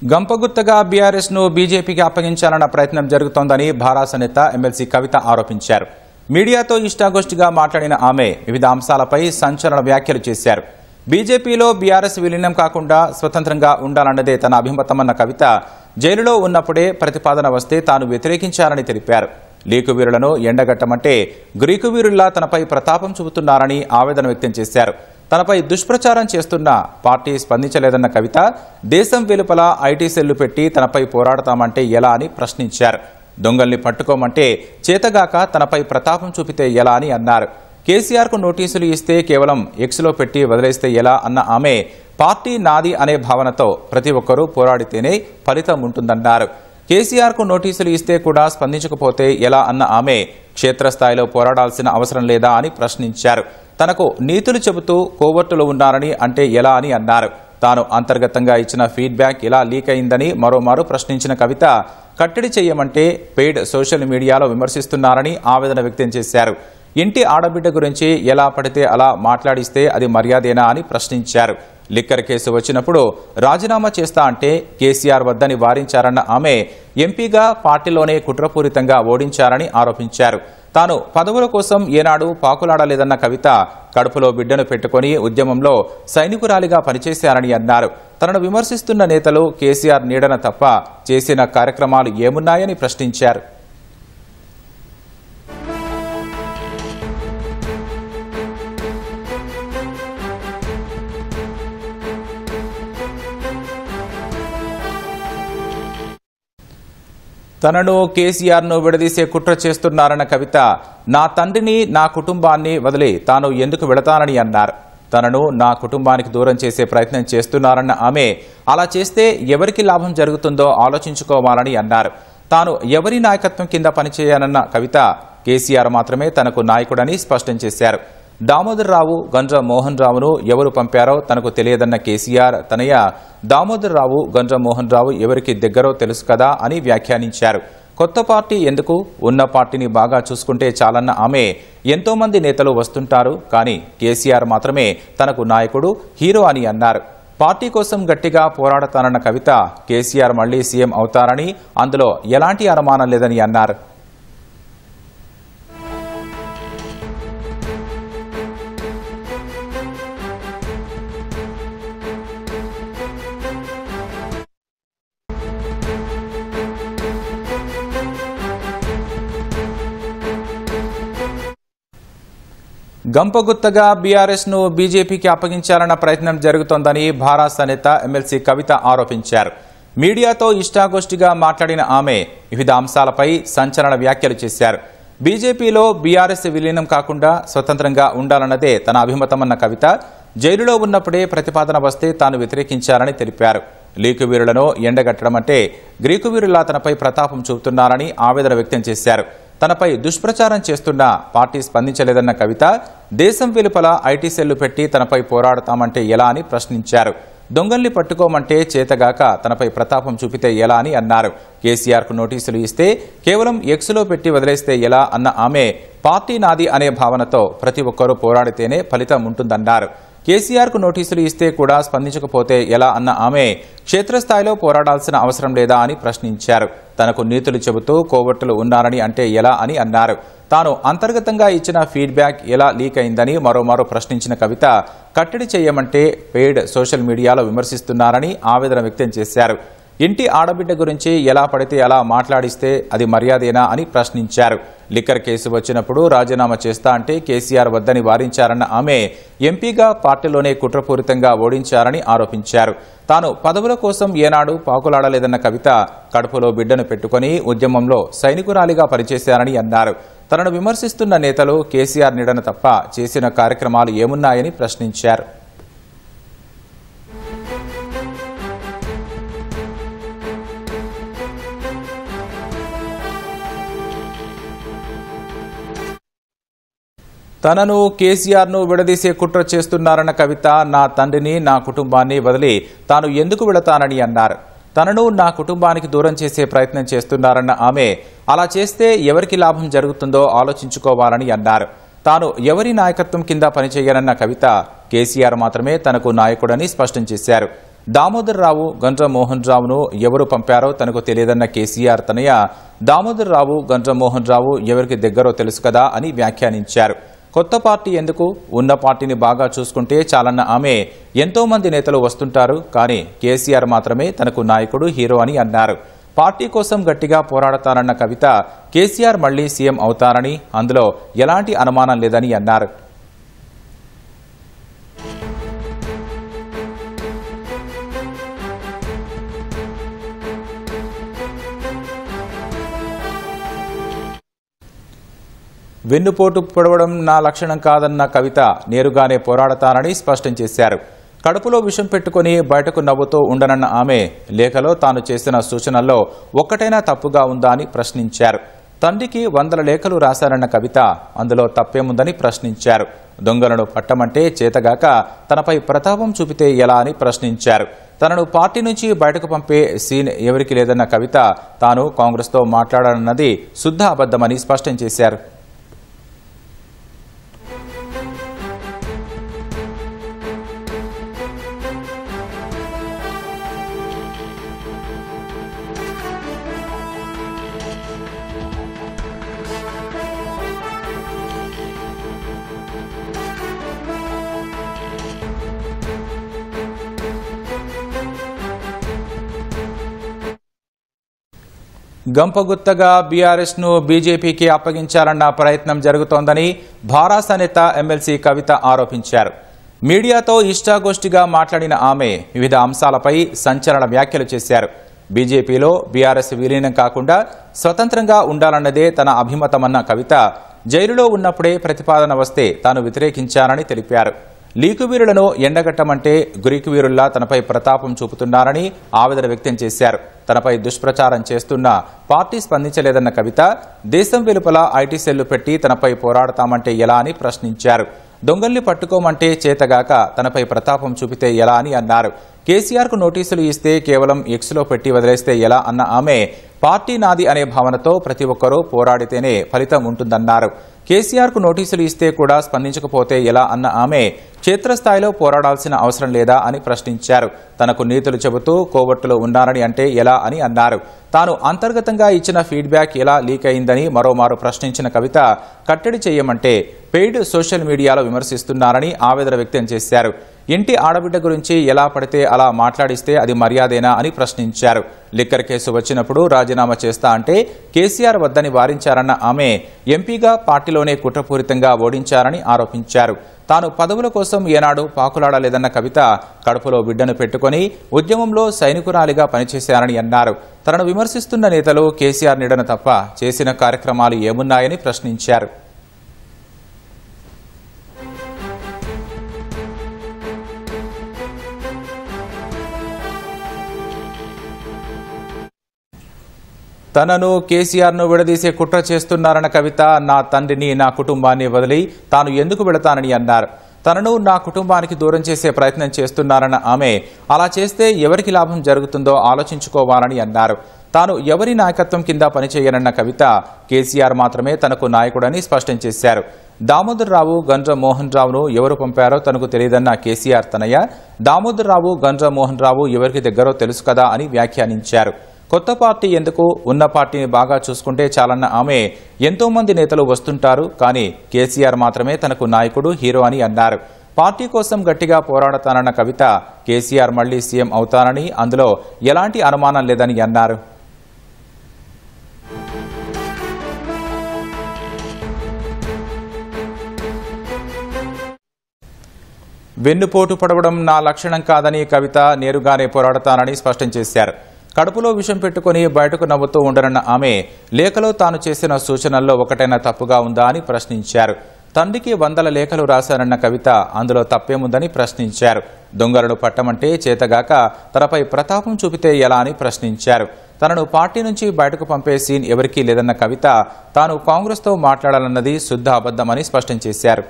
గంపగుత్తగా BRS ను బీజేపీకి అప్పగించాలన్న ప్రయత్నం జరుగుతోందని భారాస నేత ఎమ్మెల్సీ కవిత ఆరోపించారు. మీడియాతో ఇష్టాగోష్ఠిగా మాట్లాడిన ఆమె వివిధ అంశాలపై సంచలన వ్యాఖ్యలు చేశారు. బీజేపీలో బీఆర్ఎస్ విలీనం కాకుండా స్వతంత్రంగా ఉండాలన్నదే తన అభిమతమన్న కవిత జైలులో ఉన్నప్పుడే ప్రతిపాదన వస్తే తాను వ్యతిరేకించారని తెలిపారు. లీకు వీరులను ఎండగట్టమంటే గ్రీకు వీరుల్లా తనపై ప్రతాపం చూపుతున్నారని ఆవేదన వ్యక్తం చేశారు. తనపై దుష్ప్రచారం చేస్తున్న పార్టీ స్పందించలేదన్న కవిత దేశం వెలుపల ఐటీ సెల్లు పెట్టి తనపై పోరాడతామంటే ఎలా అని ప్రశ్నించారు. దొంగల్ని పట్టుకోమంటే చేతగాక తనపై ప్రతాపం చూపితే ఎలా అని అన్నారు. కేసీఆర్కు నోటీసులు ఇస్తే కేవలం ఎక్స్లో పెట్టి వదిలేస్తే ఎలా అన్న ఆమె పార్టీ నాది అనే భావనతో ప్రతి ఒక్కరూ పోరాడితేనే ఫలితం ఉంటుందన్నారు. కేసీఆర్కు నోటీసులు ఇస్తే కూడా స్పందించకపోతే ఎలా అన్న ఆమె క్షేత్రస్థాయిలో పోరాడాల్సిన అవసరం లేదా అని ప్రశ్నించారు. తనకు నీతులు చెబుతూ కోవర్టులు ఉన్నారని అంటే ఎలా అని అన్నారు. తాను అంతర్గతంగా ఇచ్చిన ఫీడ్బ్యాక్ ఎలా లీక్ అయిందని మరోమారు ప్రశ్నించిన కవిత కట్టడి చేయమంటే పెయిడ్ సోషల్ మీడియాలో విమర్శిస్తున్నారని ఆవేదన వ్యక్తం చేశారు. ఇంటి ఆడబిడ్డ గురించి ఎలా పడితే అలా మాట్లాడిస్తే అది మర్యాదేనా అని ప్రశ్నించారు. లిక్కర్ కేసు వచ్చినప్పుడు రాజీనామా చేస్తా అంటే కేసీఆర్ వద్దని వారించారన్న ఆమె ఎంపీగా పార్టీలోనే కుట్రపూరితంగా ఓడించారని ఆరోపించారు. తాను పదవుల కోసం ఏనాడు పాకులాడలేదన్న కవిత కడుపులో బిడ్డను పెట్టుకుని ఉద్యమంలో సైనికురాలిగా పనిచేశారని అన్నారు. తనను విమర్శిస్తున్న నేతలు కేసీఆర్ నీడన తప్ప చేసిన కార్యక్రమాలు ఏమున్నాయని ప్రశ్నించారు. తనను కేసీఆర్ను విడదీసే కుట్ర చేస్తున్నారన్న కవిత నా తండ్రిని నా కుటుంబాన్ని వదిలి తాను ఎందుకు వెళతానని అన్నారు. తనను నా కుటుంబానికి దూరం చేసే ప్రయత్నం చేస్తున్నారన్న ఆమె అలా చేస్తే ఎవరికి లాభం జరుగుతుందో ఆలోచించుకోవాలని అన్నారు. తాను ఎవరి నాయకత్వం కింద పనిచేయాలన్న కవిత కేసీఆర్ మాత్రమే తనకు నాయకుడని స్పష్టం చేశారు. దామోదర్ రావు గండ్ర మోహన్ రావును ఎవరు పంపారో తనకు తెలియదన్న కేసీఆర్ తనయ దామోదర్ రావు గండ్ర మోహన్ రావు ఎవరికి దగ్గరో తెలుసు కదా అని వ్యాఖ్యానించారు. కొత్త పార్టీ ఎందుకు, ఉన్న పార్టీని బాగా చూసుకుంటే చాలన్న ఆమె ఎంతో మంది నేతలు వస్తుంటారు, కానీ కేసీఆర్ మాత్రమే తనకు నాయకుడు, హీరో అని అన్నారు. పార్టీ కోసం గట్టిగా పోరాడతానన్న కవిత కేసీఆర్ మళ్లీ సీఎం అవుతారని అందులో ఎలాంటి అనుమానం లేదని అన్నారు. గంపగుత్తగా బీఆర్ఎస్ ను బీజేపీకి అప్పగించాలన్న ప్రయత్నం జరుగుతోందని భారాస నేత ఎమ్మెల్సీ కవిత ఆరోపించారు. మీడియాతో ఇష్టాగోష్ఠిగా మాట్లాడిన ఆమె వివిధ అంశాలపై సంచలన వ్యాఖ్యలు చేశారు. బీజేపీలో బీఆర్ఎస్ విలీనం కాకుండా స్వతంత్రంగా ఉండాలన్నదే తన అభిమతమన్న కవిత జైలులో ఉన్నప్పుడే ప్రతిపాదన వస్తే తాను వ్యతిరేకించారని తెలిపారు. లీకు వీరులను ఎండగట్టడం అంటే గ్రీకు వీరులా తనపై ప్రతాపం చూపుతున్నారని ఆవేదన వ్యక్తం చేశారు. తనపై దుష్ప్రచారం చేస్తున్న పార్టీ స్పందించలేదన్న కవిత దేశం వెలుపల ఐటీ సెల్లు పెట్టి తనపై పోరాడతామంటే ఎలా అని ప్రశ్నించారు. దొంగల్ని పట్టుకోమంటే చేతగాక తనపై ప్రతాపం చూపితే ఎలా అని అన్నారు. కేసీఆర్కు నోటీసులు ఇస్తే కేవలం ఎక్స్లో పెట్టి వదిలేస్తే ఎలా అన్న ఆమె పార్టీ నాది అనే భావనతో ప్రతి ఒక్కరూ పోరాడితేనే ఫలితం ఉంటుందన్నారు. కేసీఆర్కు నోటీసులు ఇస్తే కూడా స్పందించకపోతే ఎలా అన్న ఆమె క్షేత్రస్థాయిలో పోరాడాల్సిన అవసరం లేదా అని ప్రశ్నించారు. తనకు నీతులు చెబుతూ కోవర్టులు ఉన్నారని అంటే ఎలా అని అన్నారు. తాను అంతర్గతంగా ఇచ్చిన ఫీడ్బ్యాక్ ఎలా లీక్ అయిందని మరోమారు ప్రశ్నించిన కవిత కట్టడి చేయమంటే పెయిడ్ సోషల్ మీడియాలో విమర్శిస్తున్నారని ఆవేదన వ్యక్తం చేశారు. ఇంటి ఆడబిడ్డ గురించి ఎలా పడితే అలా మాట్లాడిస్తే అది మర్యాదేనా అని ప్రశ్నించారు. లిక్కర్ కేసు వచ్చినప్పుడు రాజీనామా చేస్తా అంటే కేసీఆర్ వద్దని వారించారన్న ఆమె ఎంపీగా పార్టీలోనే కుట్రపూరితంగా ఓడించారని ఆరోపించారు. తాను పదవుల కోసం ఏనాడు పాకులాడలేదన్న కవిత కడుపులో బిడ్డను పెట్టుకుని ఉద్యమంలో సైనికురాలిగా పనిచేశారని అన్నారు. తనను విమర్శిస్తున్న నేతలు కేసీఆర్ నీడన తప్ప చేసిన కార్యక్రమాలు ఏమున్నాయని ప్రశ్నించారు. తనను కేసీఆర్ను విడదీసే కుట్ర చేస్తున్నారన్న కవిత నా తండ్రిని నా కుటుంబాన్ని వదిలి తాను ఎందుకు వెళతానని అన్నారు. తనను నా కుటుంబానికి దూరం చేసే ప్రయత్నం చేస్తున్నారన్న ఆమె అలా చేస్తే ఎవరికి లాభం జరుగుతుందో ఆలోచించుకోవాలని అన్నారు. తాను ఎవరి నాయకత్వం కింద పనిచేయనన్న కవిత కేసీఆర్ మాత్రమే తనకు నాయకుడని స్పష్టం చేశారు. దామోదర్ రావు గండ్ర మోహన్ రావును ఎవరు పంపారో తనకు తెలియదన్న కేసీఆర్ తనయ దామోదర్ రావు గండ్ర మోహన్ రావు ఎవరికి దగ్గరో తెలుసు కదా అని వ్యాఖ్యానించారు. కొత్త పార్టీ ఎందుకు, ఉన్న పార్టీని బాగా చూసుకుంటే చాలన్న ఆమె ఎంతో మంది నేతలు వస్తుంటారు, కానీ కేసీఆర్ మాత్రమే తనకు నాయకుడు, హీరో అని అన్నారు. పార్టీ కోసం గట్టిగా పోరాడతానన్న కవిత కేసీఆర్ మళ్లీ సీఎం అవుతారని, అందులో ఎలాంటి అనుమానం లేదని అన్నారు. వెన్నుపోటు పొడవడం నా లక్షణం కాదన్న కవిత నేరుగానే పోరాడతానని స్పష్టం చేశారు. కడుపులో విషం పెట్టుకుని బయటకు నవ్వుతూ ఉండనన్న ఆమె లేఖలో తాను చేసిన సూచనల్లో ఒక్కటైనా తప్పుగా ఉందా అని ప్రశ్నించారు. తండ్రికి 100 లేఖలు రాశారన్న కవిత అందులో తప్పేముందని ప్రశ్నించారు. దొంగలను పట్టమంటే చేతగాక తనపై ప్రతాపం చూపితే ఎలా అని ప్రశ్నించారు. తనను పార్టీ నుంచి బయటకు పంపే సీన్ ఎవరికి లేదన్న కవిత తాను కాంగ్రెస్తో మాట్లాడాలన్నది శుద్ధ అబద్దమని స్పష్టం చేశారు. గంపగుత్తగా బీఆర్ఎస్ ను బీజేపీకి అప్పగించాలన్న ప్రయత్నం జరుగుతోందని భారాస నేత ఎమ్మెల్సీ కవిత ఆరోపించారు. మీడియాతో ఇష్టాగోష్ఠిగా మాట్లాడిన ఆమె వివిధ అంశాలపై సంచలన వ్యాఖ్యలు చేశారు. బీజేపీలో బీఆర్ఎస్ విలీనం కాకుండా స్వతంత్రంగా ఉండాలన్నదే తన అభిమతమన్న కవిత జైలులో ఉన్నప్పుడే ప్రతిపాదన వస్తే తాను వ్యతిరేకించానని తెలిపారు. లీకువీరులను ఎండగట్టమంటే గురికువీరుల్లా తనపై ప్రతాపం చూపుతున్నారని ఆవేదన వ్యక్తం చేశారు. తనపై దుష్ప్రచారం చేస్తున్నా పార్టీ స్పందించలేదన్న కవిత దేశం వెలుపల ఐటీ సెల్లు పెట్టి తనపై పోరాడతామంటే ఎలా అని ప్రశ్నించారు. దొంగల్ని పట్టుకోమంటే చేతగాక తనపై ప్రతాపం చూపితే ఎలా అని అన్నారు. కేసీఆర్కు నోటీసులు ఇస్తే కేవలం ఎక్స్లో పెట్టి వదిలేస్తే ఎలా అన్న ఆమె పార్టీ నాది అనే భావనతో ప్రతి ఒక్కరూ పోరాడితేనే ఫలితం ఉంటుందన్నారు. కేసీఆర్కు నోటీసులు ఇస్తే కూడా స్పందించకపోతే ఎలా అన్న ఆమె క్షేత్రస్థాయిలో పోరాడాల్సిన అవసరం లేదా అని ప్రశ్నించారు. తనకు నీతులు చెబుతూ కోవట్టులో ఉన్నారని అంటే ఎలా అని అన్నారు. తాను అంతర్గతంగా ఇచ్చిన ఫీడ్బ్యాక్ ఎలా లీక్ అయిందని మరోమారు ప్రశ్నించిన కవిత కట్టడి చేయమంటే పెయిడ్ సోషల్ మీడియాలో విమర్శిస్తున్నారని ఆవేదన వ్యక్తం చేశారు. ఇంటి ఆడబిడ్డ గురించి ఎలా పడితే అలా మాట్లాడిస్తే అది మర్యాదేనా అని ప్రశ్నించారు. లిక్కర్ కేసు వచ్చినప్పుడు రాజీనామా చేస్తా అంటే కేసీఆర్ వద్దని వారించారన్న ఆమె ఎంపీగా పార్టీలోనే కుట్రపూరితంగా ఓడించారని ఆరోపించారు. తాను పదవుల కోసం ఏనాడు పాకులాడలేదన్న కవిత కడుపులో బిడ్డను పెట్టుకుని ఉద్యమంలో సైనికురాలిగా పనిచేశారని అన్నారు. తనను విమర్శిస్తున్న నేతలు కేసీఆర్ నీడను తప్ప చేసిన కార్యక్రమాలు ఏమున్నాయని ప్రశ్నించారు. తనను కేసీఆర్ను విడదీసే కుట్ర చేస్తున్నారన్న కవిత నా తండ్రిని, నా కుటుంబాన్ని వదిలి తాను ఎందుకు వెళతానని అన్నారు. తనను నా కుటుంబానికి దూరం చేసే ప్రయత్నం చేస్తున్నారన్న ఆమె అలా చేస్తే ఎవరికి లాభం జరుగుతుందో ఆలోచించుకోవాలని అన్నారు. తాను ఎవరి నాయకత్వం కింద పనిచేయనన్న కవిత కేసీఆర్ మాత్రమే తనకు నాయకుడని స్పష్టం చేశారు. దామోదర్ రావు గండ్ర మోహన్ రావును ఎవరు పంపారో తనకు తెలియదన్న కేసీఆర్ తనయ దామోదర్ రావు గండ్ర మోహన్ రావు ఎవరికి దగ్గరో తెలుసు కదా అని వ్యాఖ్యానించారు. కొత్త పార్టీ ఎందుకు, ఉన్న పార్టీని బాగా చూసుకుంటే చాలన్న ఆమె ఎంతో మంది నేతలు వస్తుంటారు, కానీ కేసీఆర్ మాత్రమే తనకు నాయకుడు, హీరో అని అన్నారు. పార్టీ కోసం గట్టిగా పోరాడతానన్న కవిత కేసీఆర్ మళ్లీ సీఎం అవుతారని, అందులో ఎలాంటి అనుమానం లేదని అన్నారు. వెన్నుపోటు పడవడం నా లక్షణం కాదని కవిత నేరుగానే పోరాడతానని స్పష్టం చేశారు. కడుపులో విషం పెట్టుకుని బయటకు నవ్వుతూ ఉండనన్న ఆమె లేఖలో తాను చేసిన సూచనల్లో ఒకటైనా తప్పుగా ఉందా అని ప్రశ్నించారు. తండ్రికి 100 లేఖలు రాశారన్న కవిత అందులో తప్పేముందని ప్రశ్నించారు. దొంగలను పట్టమంటే చేతగాక తనపై ప్రతాపం చూపితే ఎలా అని ప్రశ్నించారు. తనను పార్టీ నుంచి బయటకు పంపే సీన్ ఎవరికీ లేదన్న కవిత తాను కాంగ్రెస్తో మాట్లాడాలన్నది శుద్ధ అబద్దమని స్పష్టం చేశారు.